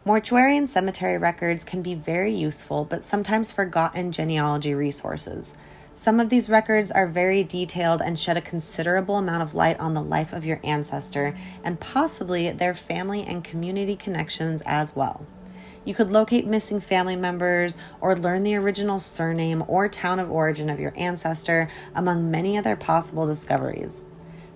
Mortuary and cemetery records can be very useful, but sometimes forgotten genealogy resources. Some of these records are very detailed and shed a considerable amount of light on the life of your ancestor and possibly their family and community connections as well. You could locate missing family members or learn the original surname or town of origin of your ancestor, among many other possible discoveries.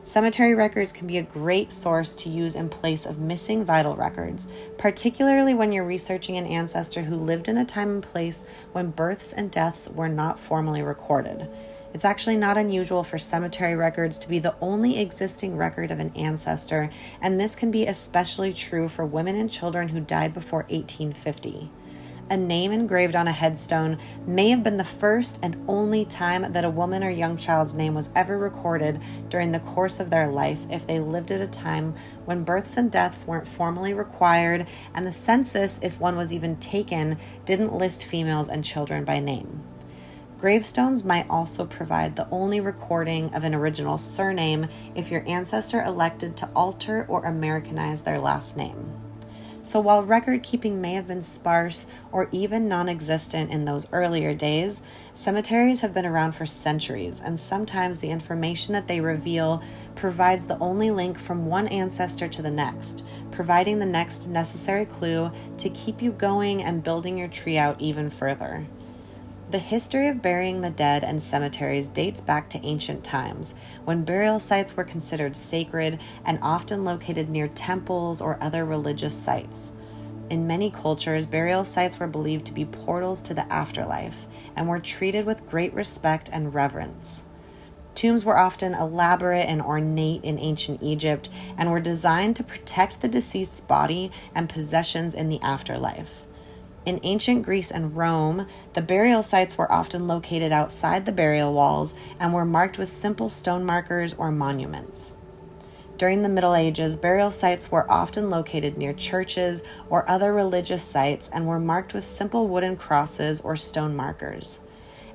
Cemetery records can be a great source to use in place of missing vital records, particularly when you're researching an ancestor who lived in a time and place when births and deaths were not formally recorded. It's actually not unusual for cemetery records to be the only existing record of an ancestor, and this can be especially true for women and children who died before 1850. A name engraved on a headstone may have been the first and only time that a woman or young child's name was ever recorded during the course of their life if they lived at a time when births and deaths weren't formally required and the census, if one was even taken, didn't list females and children by name. Gravestones might also provide the only recording of an original surname if your ancestor elected to alter or Americanize their last name. So while record keeping may have been sparse or even non-existent in those earlier days, cemeteries have been around for centuries, and sometimes the information that they reveal provides the only link from one ancestor to the next, providing the next necessary clue to keep you going and building your tree out even further. The history of burying the dead and cemeteries dates back to ancient times, when burial sites were considered sacred and often located near temples or other religious sites. In many cultures, burial sites were believed to be portals to the afterlife and were treated with great respect and reverence. Tombs were often elaborate and ornate in ancient Egypt and were designed to protect the deceased's body and possessions in the afterlife. In ancient Greece and Rome, the burial sites were often located outside the burial walls and were marked with simple stone markers or monuments. During the Middle Ages, burial sites were often located near churches or other religious sites and were marked with simple wooden crosses or stone markers.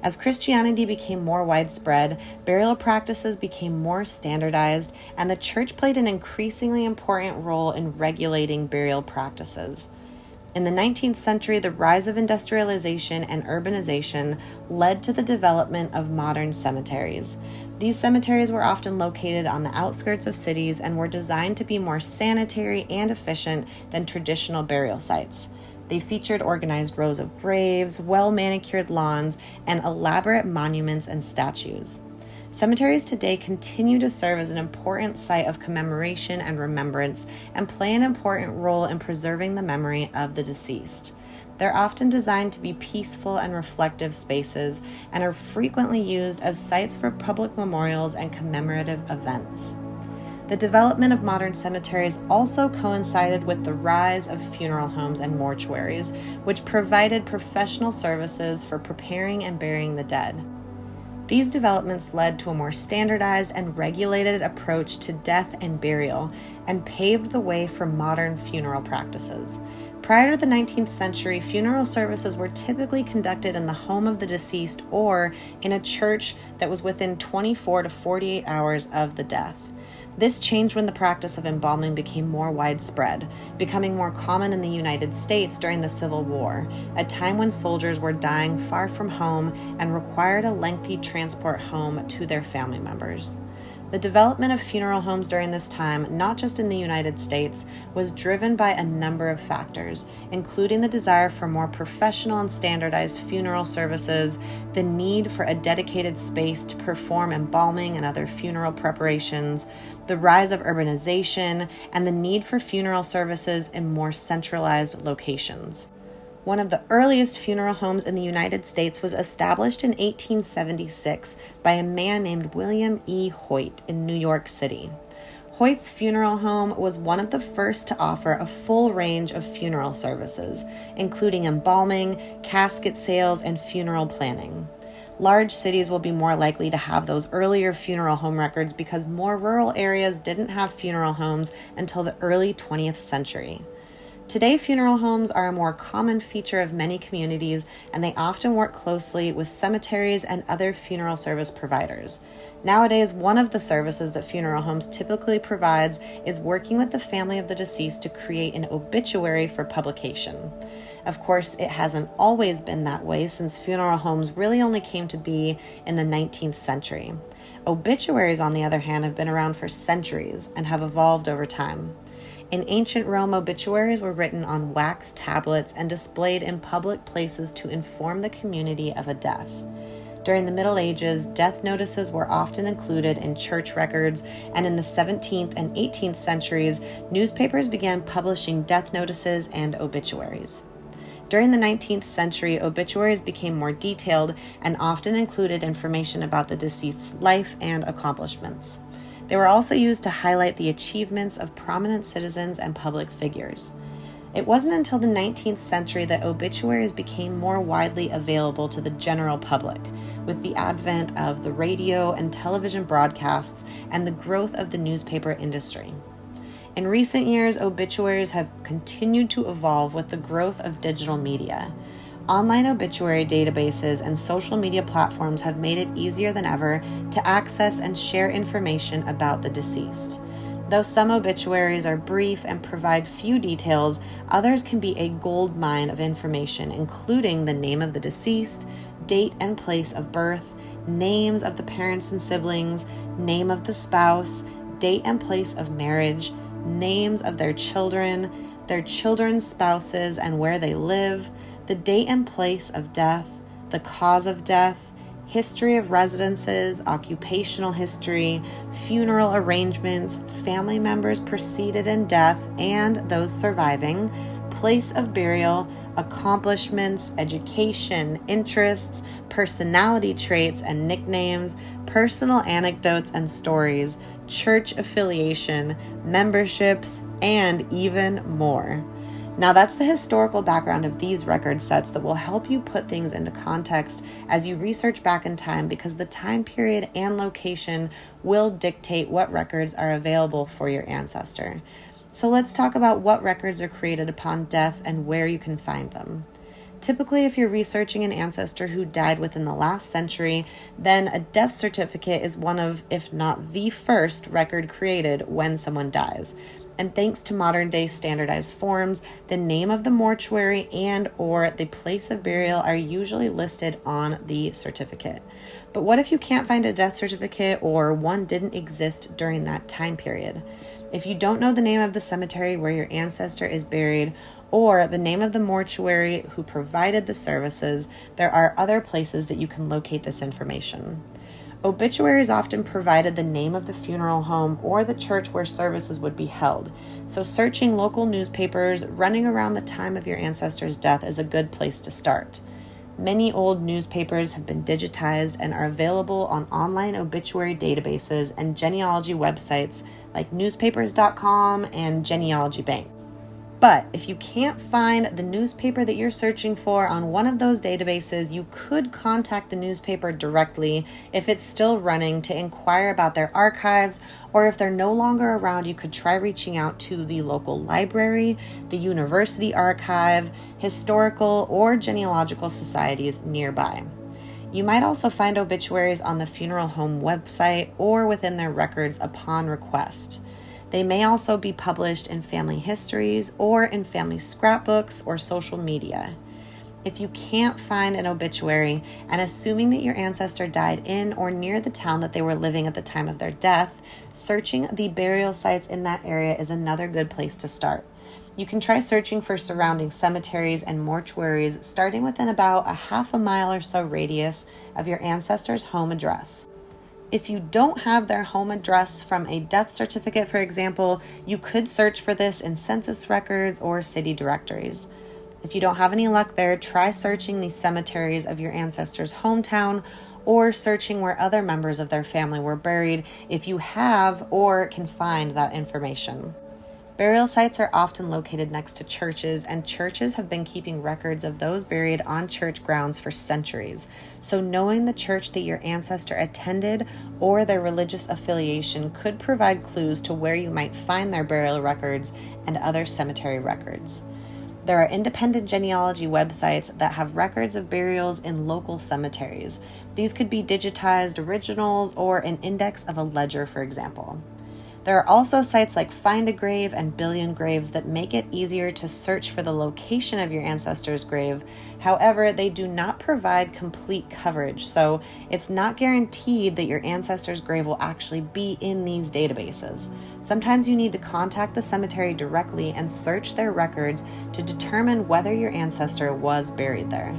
As Christianity became more widespread, burial practices became more standardized, and the church played an increasingly important role in regulating burial practices. In the 19th century, the rise of industrialization and urbanization led to the development of modern cemeteries. These cemeteries were often located on the outskirts of cities and were designed to be more sanitary and efficient than traditional burial sites. They featured organized rows of graves, well-manicured lawns, and elaborate monuments and statues. Cemeteries today continue to serve as an important site of commemoration and remembrance and play an important role in preserving the memory of the deceased. They're often designed to be peaceful and reflective spaces and are frequently used as sites for public memorials and commemorative events. The development of modern cemeteries also coincided with the rise of funeral homes and mortuaries, which provided professional services for preparing and burying the dead. These developments led to a more standardized and regulated approach to death and burial and paved the way for modern funeral practices. Prior to the 19th century, funeral services were typically conducted in the home of the deceased or in a church that was within 24 to 48 hours of the death. This changed when the practice of embalming became more widespread, becoming more common in the United States during the Civil War, a time when soldiers were dying far from home and required a lengthy transport home to their family members. The development of funeral homes during this time, not just in the United States, was driven by a number of factors, including the desire for more professional and standardized funeral services, the need for a dedicated space to perform embalming and other funeral preparations, the rise of urbanization, and the need for funeral services in more centralized locations. One of the earliest funeral homes in the United States was established in 1876 by a man named William E. Hoyt in New York City. Hoyt's funeral home was one of the first to offer a full range of funeral services, including embalming, casket sales, and funeral planning. Large cities will be more likely to have those earlier funeral home records because more rural areas didn't have funeral homes until the early 20th century. Today, funeral homes are a more common feature of many communities, and they often work closely with cemeteries and other funeral service providers. Nowadays, one of the services that funeral homes typically provides is working with the family of the deceased to create an obituary for publication. Of course, it hasn't always been that way, since funeral homes really only came to be in the 19th century. Obituaries, on the other hand, have been around for centuries and have evolved over time. In ancient Rome, obituaries were written on wax tablets and displayed in public places to inform the community of a death. During the Middle Ages, death notices were often included in church records, and in the 17th and 18th centuries, newspapers began publishing death notices and obituaries. During the 19th century, obituaries became more detailed and often included information about the deceased's life and accomplishments. They were also used to highlight the achievements of prominent citizens and public figures. It wasn't until the 19th century that obituaries became more widely available to the general public, with the advent of the radio and television broadcasts and the growth of the newspaper industry. In recent years, obituaries have continued to evolve with the growth of digital media. Online obituary databases and social media platforms have made it easier than ever to access and share information about the deceased. Though some obituaries are brief and provide few details, others can be a gold mine of information, including the name of the deceased, date and place of birth, names of the parents and siblings, name of the spouse, date and place of marriage, names of their children's spouses and where they live, the date and place of death, the cause of death, history of residences, occupational history, funeral arrangements, family members preceded in death and those surviving, place of burial, accomplishments, education, interests, personality traits and nicknames, personal anecdotes and stories, church affiliation, memberships, and even more. Now, that's the historical background of these record sets that will help you put things into context as you research back in time, because the time period and location will dictate what records are available for your ancestor. So let's talk about what records are created upon death and where you can find them. Typically, if you're researching an ancestor who died within the last century, then a death certificate is one of, if not the first, record created when someone dies. And thanks to modern-day standardized forms, the name of the mortuary and or the place of burial are usually listed on the certificate. But what if you can't find a death certificate, or one didn't exist during that time period? If you don't know the name of the cemetery where your ancestor is buried, or the name of the mortuary who provided the services, there are other places that you can locate this information. Obituaries often provided the name of the funeral home or the church where services would be held, so searching local newspapers running around the time of your ancestor's death is a good place to start. Many old newspapers have been digitized and are available on online obituary databases and genealogy websites like newspapers.com and Genealogy Bank. But if you can't find the newspaper that you're searching for on one of those databases, you could contact the newspaper directly if it's still running to inquire about their archives, or if they're no longer around, you could try reaching out to the local library, the university archive, historical or genealogical societies nearby. You might also find obituaries on the funeral home website or within their records upon request. They may also be published in family histories or in family scrapbooks or social media. If you can't find an obituary, and assuming that your ancestor died in or near the town that they were living at the time of their death, searching the burial sites in that area is another good place to start. You can try searching for surrounding cemeteries and mortuaries, starting within about a half a mile or so radius of your ancestor's home address. If you don't have their home address from a death certificate, for example, you could search for this in census records or city directories. If you don't have any luck there, try searching the cemeteries of your ancestor's hometown, or searching where other members of their family were buried if you have or can find that information. Burial sites are often located next to churches, and churches have been keeping records of those buried on church grounds for centuries. So knowing the church that your ancestor attended or their religious affiliation could provide clues to where you might find their burial records and other cemetery records. There are independent genealogy websites that have records of burials in local cemeteries. These could be digitized originals or an index of a ledger, for example. There are also sites like Find a Grave and Billion Graves that make it easier to search for the location of your ancestor's grave. However, they do not provide complete coverage, so it's not guaranteed that your ancestor's grave will actually be in these databases. Sometimes you need to contact the cemetery directly and search their records to determine whether your ancestor was buried there.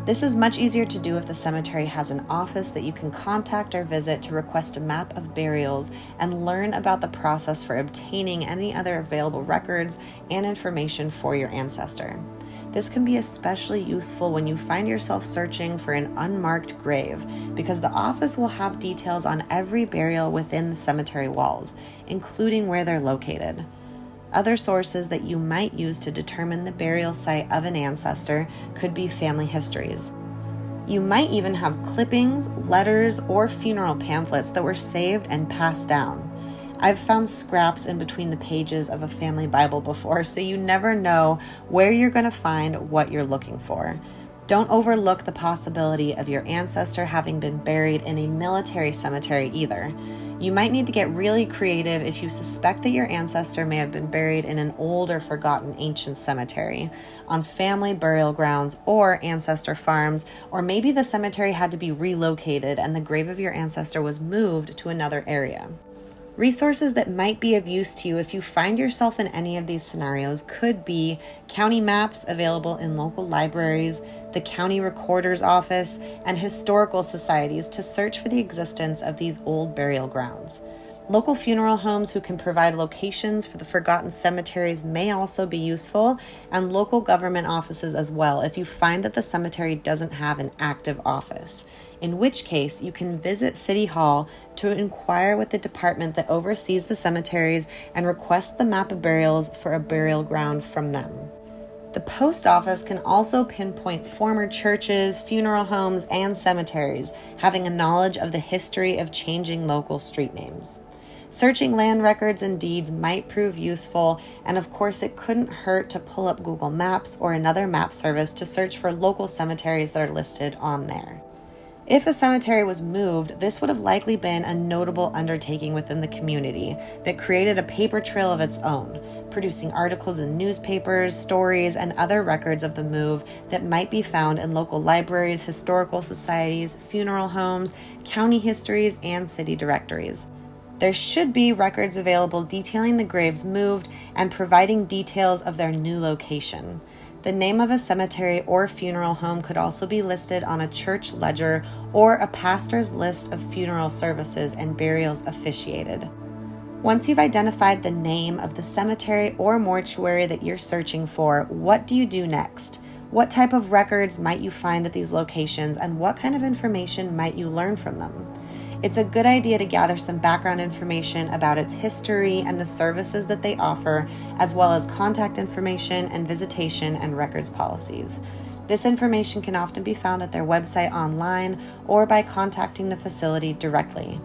This is much easier to do if the cemetery has an office that you can contact or visit to request a map of burials and learn about the process for obtaining any other available records and information for your ancestor. This can be especially useful when you find yourself searching for an unmarked grave, because the office will have details on every burial within the cemetery walls, including where they're located. Other sources that you might use to determine the burial site of an ancestor could be family histories. You might even have clippings, letters, or funeral pamphlets that were saved and passed down. I've found scraps in between the pages of a family Bible before, so you never know where you're going to find what you're looking for. Don't overlook the possibility of your ancestor having been buried in a military cemetery either. You might need to get really creative if you suspect that your ancestor may have been buried in an old or forgotten ancient cemetery, on family burial grounds or ancestor farms, or maybe the cemetery had to be relocated and the grave of your ancestor was moved to another area. Resources that might be of use to you if you find yourself in any of these scenarios could be county maps available in local libraries, the county recorder's office, and historical societies to search for the existence of these old burial grounds. Local funeral homes who can provide locations for the forgotten cemeteries may also be useful, and local government offices as well if you find that the cemetery doesn't have an active office, in which case you can visit City Hall to inquire with the department that oversees the cemeteries and request the map of burials for a burial ground from them. The post office can also pinpoint former churches, funeral homes, and cemeteries, having a knowledge of the history of changing local street names. Searching land records and deeds might prove useful, and of course it couldn't hurt to pull up Google Maps or another map service to search for local cemeteries that are listed on there. If a cemetery was moved, this would have likely been a notable undertaking within the community that created a paper trail of its own, producing articles in newspapers, stories, and other records of the move that might be found in local libraries, historical societies, funeral homes, county histories, and city directories. There should be records available detailing the graves moved and providing details of their new location. The name of a cemetery or funeral home could also be listed on a church ledger or a pastor's list of funeral services and burials officiated. Once you've identified the name of the cemetery or mortuary that you're searching for, what do you do next? What type of records might you find at these locations, and what kind of information might you learn from them? It's a good idea to gather some background information about its history and the services that they offer, as well as contact information and visitation and records policies. This information can often be found at their website online or by contacting the facility directly.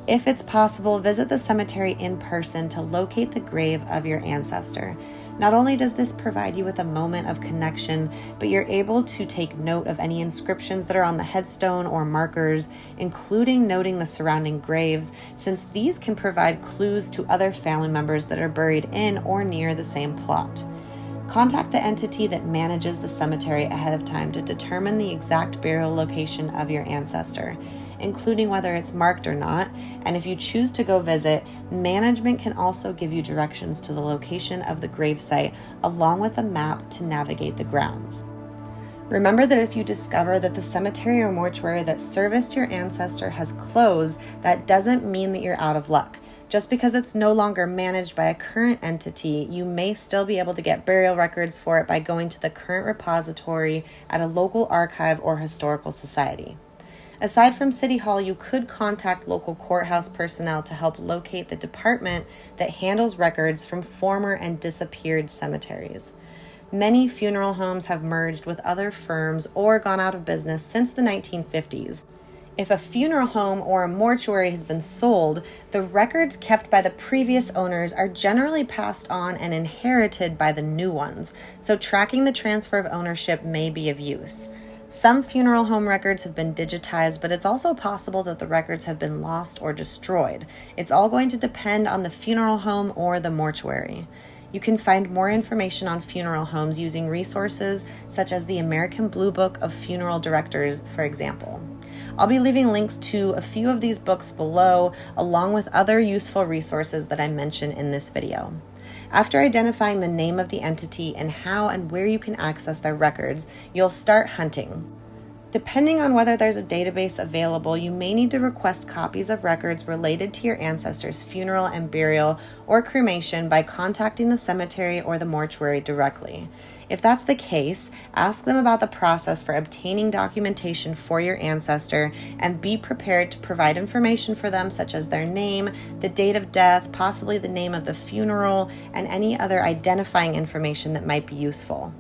If it's possible, visit the cemetery in person to locate the grave of your ancestor. Not only does this provide you with a moment of connection, but you're able to take note of any inscriptions that are on the headstone or markers, including noting the surrounding graves, since these can provide clues to other family members that are buried in or near the same plot. Contact the entity that manages the cemetery ahead of time to determine the exact burial location of your ancestor, including whether it's marked or not, and if you choose to go visit, management can also give you directions to the location of the gravesite along with a map to navigate the grounds. Remember that if you discover that the cemetery or mortuary that serviced your ancestor has closed, that doesn't mean that you're out of luck. Just because it's no longer managed by a current entity, you may still be able to get burial records for it by going to the current repository at a local archive or historical society. Aside from City Hall, you could contact local courthouse personnel to help locate the department that handles records from former and disappeared cemeteries. Many funeral homes have merged with other firms or gone out of business since the 1950s. If a funeral home or a mortuary has been sold, the records kept by the previous owners are generally passed on and inherited by the new ones, so tracking the transfer of ownership may be of use. Some funeral home records have been digitized, but it's also possible that the records have been lost or destroyed. It's all going to depend on the funeral home or the mortuary. You can find more information on funeral homes using resources such as the American Blue Book of Funeral Directors, for example. I'll be leaving links to a few of these books below, along with other useful resources that I mention in this video. After identifying the name of the entity and how and where you can access their records, you'll start hunting. Depending on whether there's a database available, you may need to request copies of records related to your ancestors' funeral and burial or cremation by contacting the cemetery or the mortuary directly. If that's the case, ask them about the process for obtaining documentation for your ancestor and be prepared to provide information for them such as their name, the date of death, possibly the name of the funeral, and any other identifying information that might be useful.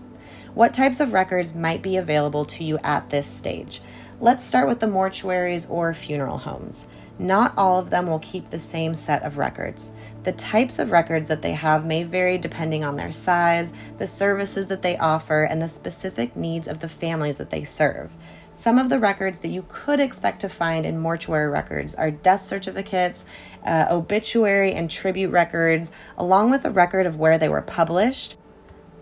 What types of records might be available to you at this stage? Let's start with the mortuaries or funeral homes. Not all of them will keep the same set of records. The types of records that they have may vary depending on their size, the services that they offer, and the specific needs of the families that they serve. Some of the records that you could expect to find in mortuary records are death certificates, obituary and tribute records, along with a record of where they were published,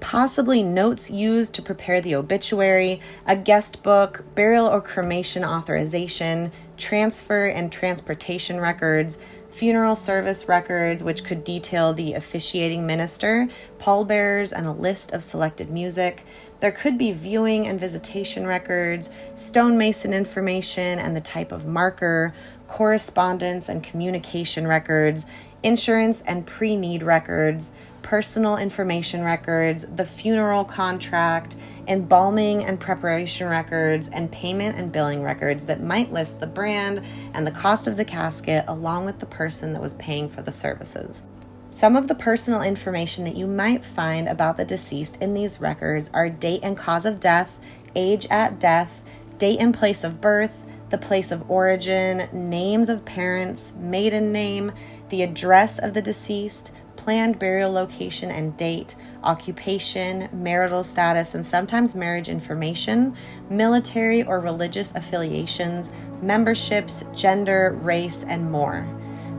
possibly notes used to prepare the obituary, a guest book, burial or cremation authorization, transfer and transportation records, funeral service records, which could detail the officiating minister, pallbearers, and a list of selected music. There could be viewing and visitation records, stonemason information and the type of marker, correspondence and communication records, insurance and pre-need records, personal information records, the funeral contract, embalming and preparation records, and payment and billing records that might list the brand and the cost of the casket along with the person that was paying for the services. Some of the personal information that you might find about the deceased in these records are date and cause of death, age at death, date and place of birth, the place of origin, names of parents, maiden name, the address of the deceased, planned burial location and date, occupation, marital status, and sometimes marriage information, military or religious affiliations, memberships, gender, race, and more.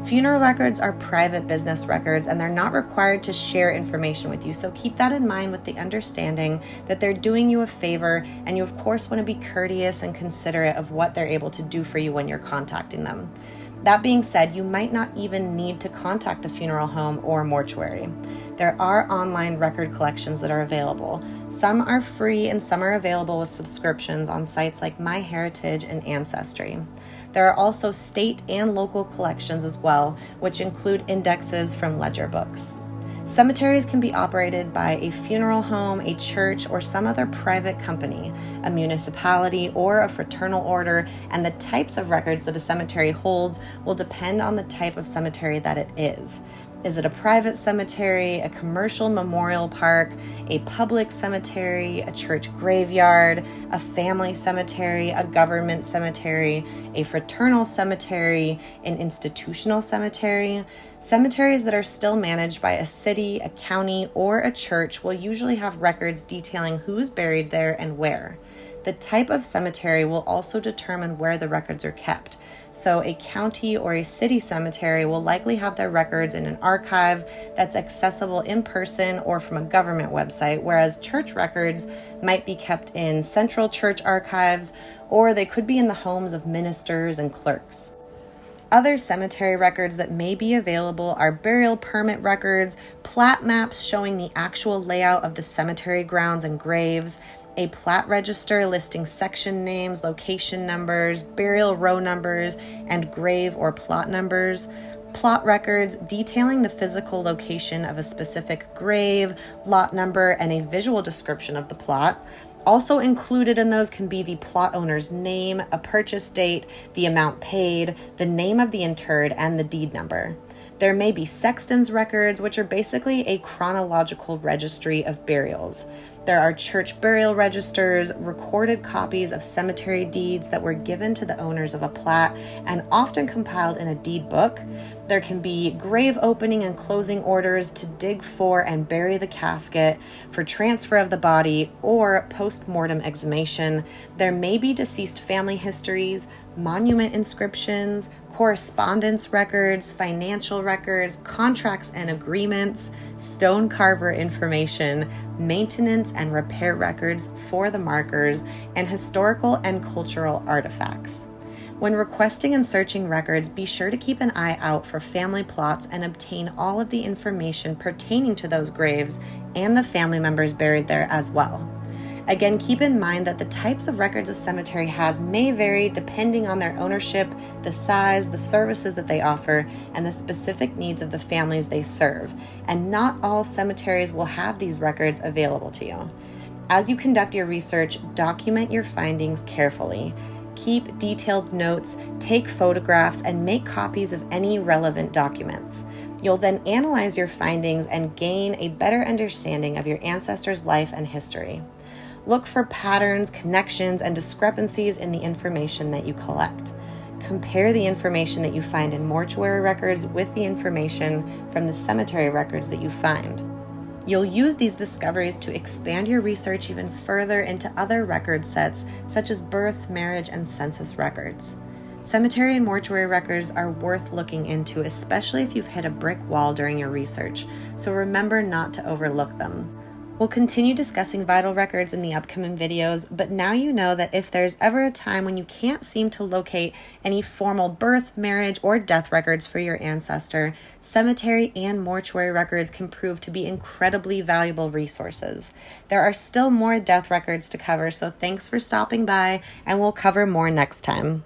Funeral records are private business records and they're not required to share information with you, so keep that in mind with the understanding that they're doing you a favor and you of course want to be courteous and considerate of what they're able to do for you when you're contacting them. That being said, you might not even need to contact the funeral home or mortuary. There are online record collections that are available. Some are free and some are available with subscriptions on sites like MyHeritage and Ancestry. There are also state and local collections as well, which include indexes from ledger books. Cemeteries can be operated by a funeral home, a church, or some other private company, a municipality, or a fraternal order, and the types of records that a cemetery holds will depend on the type of cemetery that it is. Is it a private cemetery, a commercial memorial park, a public cemetery, a church graveyard, a family cemetery, a government cemetery, a fraternal cemetery, an institutional cemetery? Cemeteries that are still managed by a city, a county, or a church will usually have records detailing who's buried there and where. The type of cemetery will also determine where the records are kept. So a county or a city cemetery will likely have their records in an archive that's accessible in person or from a government website, whereas church records might be kept in central church archives, or they could be in the homes of ministers and clerks. Other cemetery records that may be available are burial permit records, plat maps showing the actual layout of the cemetery grounds and graves, a plat register listing section names, location numbers, burial row numbers, and grave or plot numbers, plot records detailing the physical location of a specific grave, lot number, and a visual description of the plot. Also included in those can be the plot owner's name, a purchase date, the amount paid, the name of the interred, and the deed number. There may be sexton's records, which are basically a chronological registry of burials. There are church burial registers, recorded copies of cemetery deeds that were given to the owners of a plat and often compiled in a deed book. There can be grave opening and closing orders to dig for and bury the casket, for transfer of the body, or post-mortem exhumation. There may be deceased family histories, monument inscriptions, correspondence records, financial records, contracts and agreements, stone carver information, maintenance and repair records for the markers, and historical and cultural artifacts. When requesting and searching records, be sure to keep an eye out for family plots and obtain all of the information pertaining to those graves and the family members buried there as well. Again, keep in mind that the types of records a cemetery has may vary depending on their ownership, the size, the services that they offer, and the specific needs of the families they serve. And not all cemeteries will have these records available to you. As you conduct your research, document your findings carefully. Keep detailed notes, take photographs, and make copies of any relevant documents. You'll then analyze your findings and gain a better understanding of your ancestors' life and history. Look for patterns, connections, and discrepancies in the information that you collect. Compare the information that you find in mortuary records with the information from the cemetery records that you find. You'll use these discoveries to expand your research even further into other record sets, such as birth, marriage, and census records. Cemetery and mortuary records are worth looking into, especially if you've hit a brick wall during your research, so remember not to overlook them. We'll continue discussing vital records in the upcoming videos, but now you know that if there's ever a time when you can't seem to locate any formal birth, marriage, or death records for your ancestor, cemetery and mortuary records can prove to be incredibly valuable resources. There are still more death records to cover, so thanks for stopping by, and we'll cover more next time.